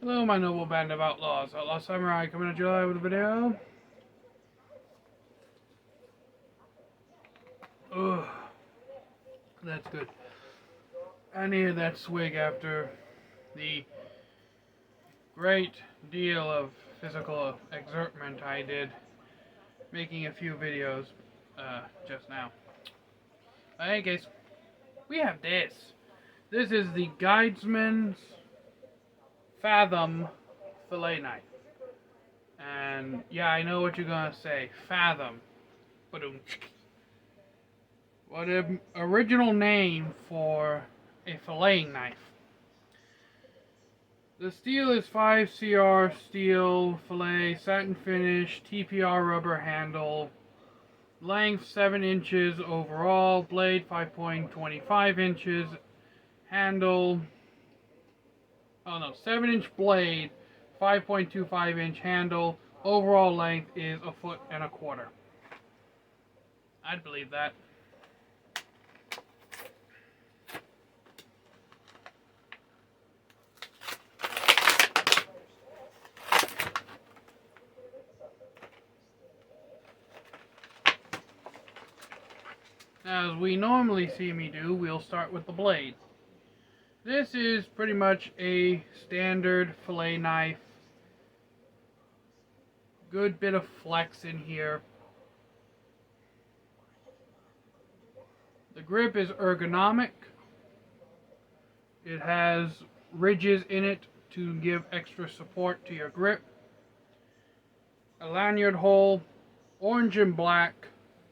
Hello, my noble band of outlaws. Outlaw Samurai coming at you live with a video. Ugh. That's good. I needed that swig after the great deal of physical exertment I did making a few videos just now. In any case, we have this. This is the Guidesman's Fathom fillet knife. And yeah, I know what you're gonna say. Fathom. What an original name for a filleting knife. The steel is 5CR steel fillet, satin finish, TPR rubber handle, length 7 inches overall, blade 5.25 inches, handle, 7-inch blade, 5.25 inch handle, overall length is 1.25 feet. I'd believe that. As we normally see me do, we'll start with the blade. This is pretty much a standard fillet knife. Good bit of flex in here. The grip is ergonomic. It has ridges in it to give extra support to your grip. A lanyard hole, orange and black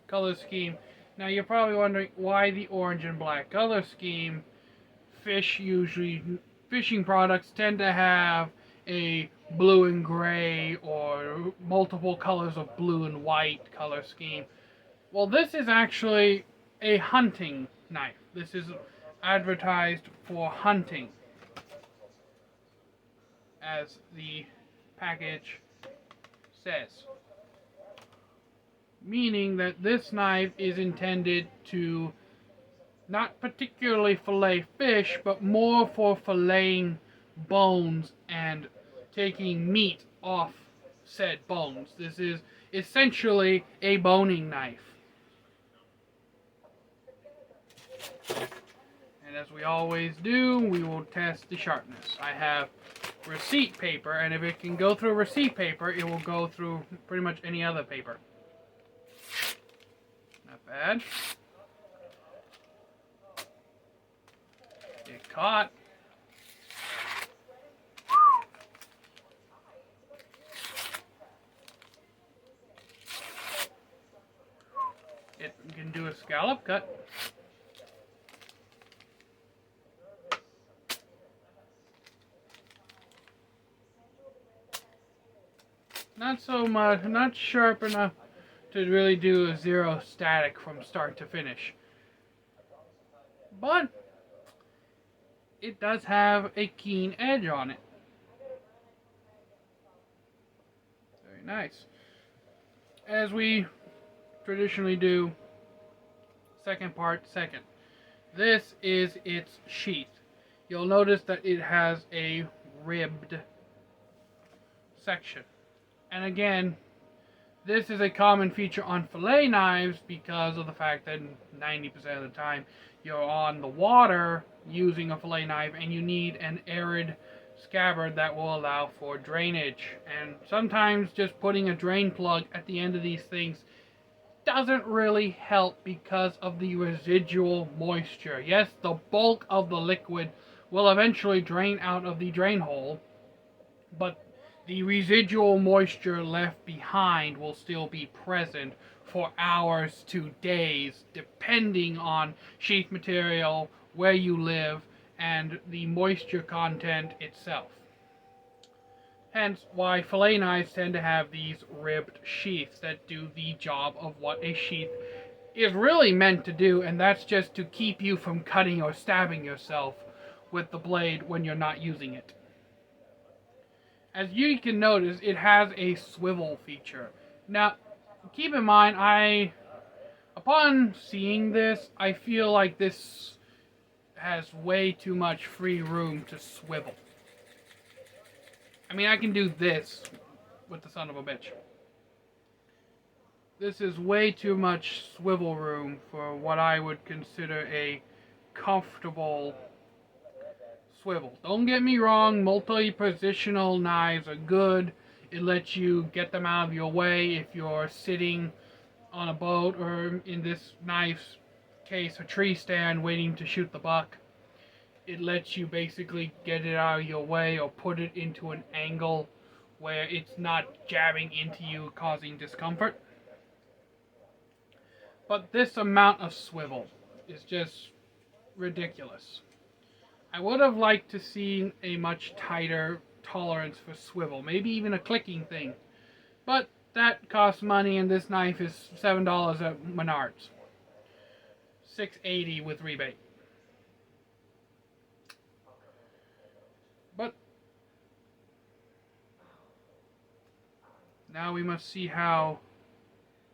color scheme. Now you're probably wondering why the orange and black color scheme. Fishing products tend to have a blue and gray or multiple colors of blue and white color scheme. Well, this is actually a hunting knife. This is advertised for hunting, as the package says. Meaning that this knife is intended to not particularly fillet fish, but more for filleting bones and taking meat off said bones. This is essentially a boning knife. And as we always do, we will test the sharpness. I have receipt paper, and if it can go through receipt paper, it will go through pretty much any other paper. Not bad. Get caught. It can do a scallop cut. Not so much, not sharp enough to really do a zero static from start to finish. But it does have a keen edge on it. Very nice. As we traditionally do, second part second. This is its sheath. You'll notice that it has a ribbed section. And again, this is a common feature on fillet knives because of the fact that 90% of the time you're on the water using a fillet knife and you need an arid scabbard that will allow for drainage. And sometimes just putting a drain plug at the end of these things doesn't really help because of the residual moisture. Yes, the bulk of the liquid will eventually drain out of the drain hole, but the residual moisture left behind will still be present for hours to days, depending on sheath material, where you live, and the moisture content itself. Hence why fillet knives tend to have these ribbed sheaths that do the job of what a sheath is really meant to do, and that's just to keep you from cutting or stabbing yourself with the blade when you're not using it. As you can notice, it has a swivel feature. Now, keep in mind, upon seeing this, I feel like this has way too much free room to swivel. mean, I can do this with the son of a bitch. This is way too much swivel room for what I would consider a comfortable swivel. Don't get me wrong, multi-positional knives are good. It lets you get them out of your way if you're sitting on a boat, or in this knife's case, a tree stand waiting to shoot the buck. It lets you basically get it out of your way or put it into an angle where it's not jabbing into you, causing discomfort. But this amount of swivel is just ridiculous. I would have liked to see a much tighter tolerance for swivel, maybe even a clicking thing. But that costs money, and this knife is $7 at Menards. $6.80 with rebate. But now we must see how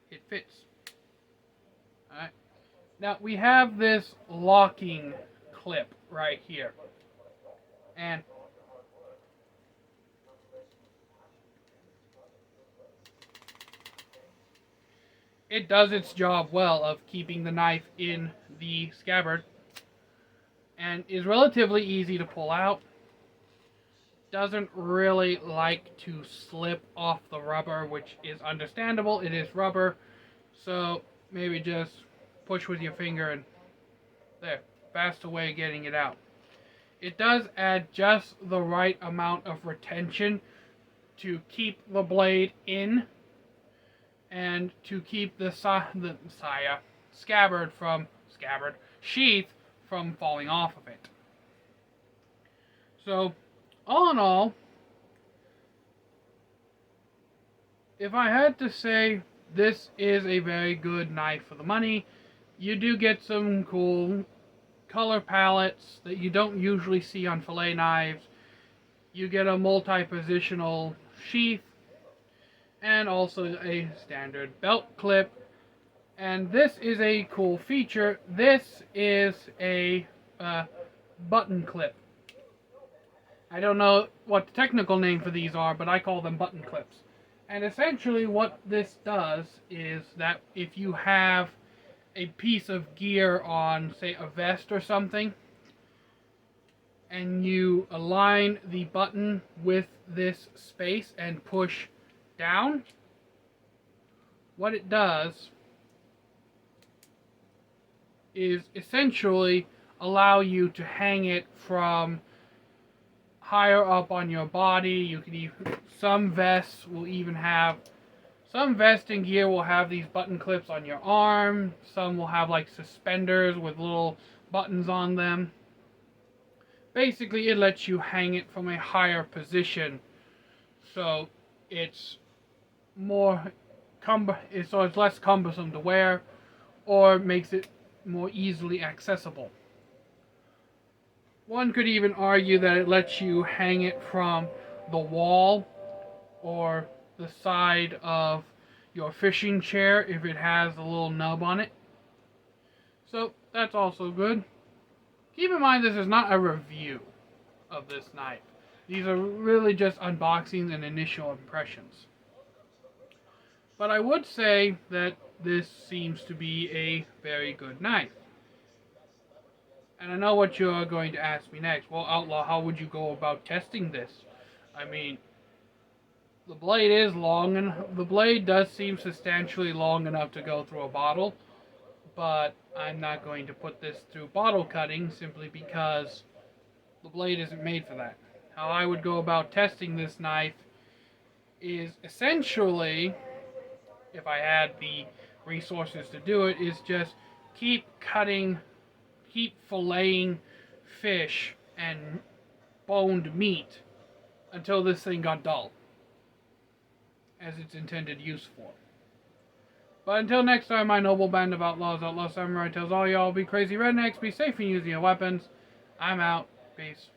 it fits. Alright. Now we have this locking clip right here. And it does its job well of keeping the knife in the scabbard, and is relatively easy to pull out. Doesn't really like to slip off the rubber, which is understandable. It is rubber, so maybe just push with your finger and there, fast away getting it out. It does add just the right amount of retention to keep the blade in and to keep the sheath from falling off of it. So, all in all, if I had to say this is a very good knife for the money, you do get some cool color palettes that you don't usually see on fillet knives. You get a multi-positional sheath and also a standard belt clip. And this is a cool feature. This is a button clip. I don't know what the technical name for these are, but I call them button clips. And essentially what this does is that if you have a piece of gear on, say, a vest or something, and you align the button with this space and push down, what it does is essentially allow you to hang it from higher up on your body. You can even, some vesting gear will have these button clips on your arm. Some will have like suspenders with little buttons on them. Basically, it lets you hang it from a higher position, so it's it's less cumbersome to wear, or makes it more easily accessible. One could even argue that it lets you hang it from the wall or the side of your fishing chair if it has a little nub on it. So that's also good. Keep in mind, this is not a review of this knife. These are really just unboxings and initial impressions. But I would say that this seems to be a very good knife. And I know what you're going to ask me next. Well, Outlaw, how would you go about testing this? I mean, the blade is long, and the blade does seem substantially long enough to go through a bottle, but I'm not going to put this through bottle cutting simply because the blade isn't made for that. How I would go about testing this knife is essentially, if I had the resources to do it, is just keep filleting fish and boned meat until this thing got dull, as its intended use for. But until next time, my noble band of outlaws, Outlaw Samurai tells all y'all, be crazy rednecks, be safe in using your weapons. I'm out. Peace.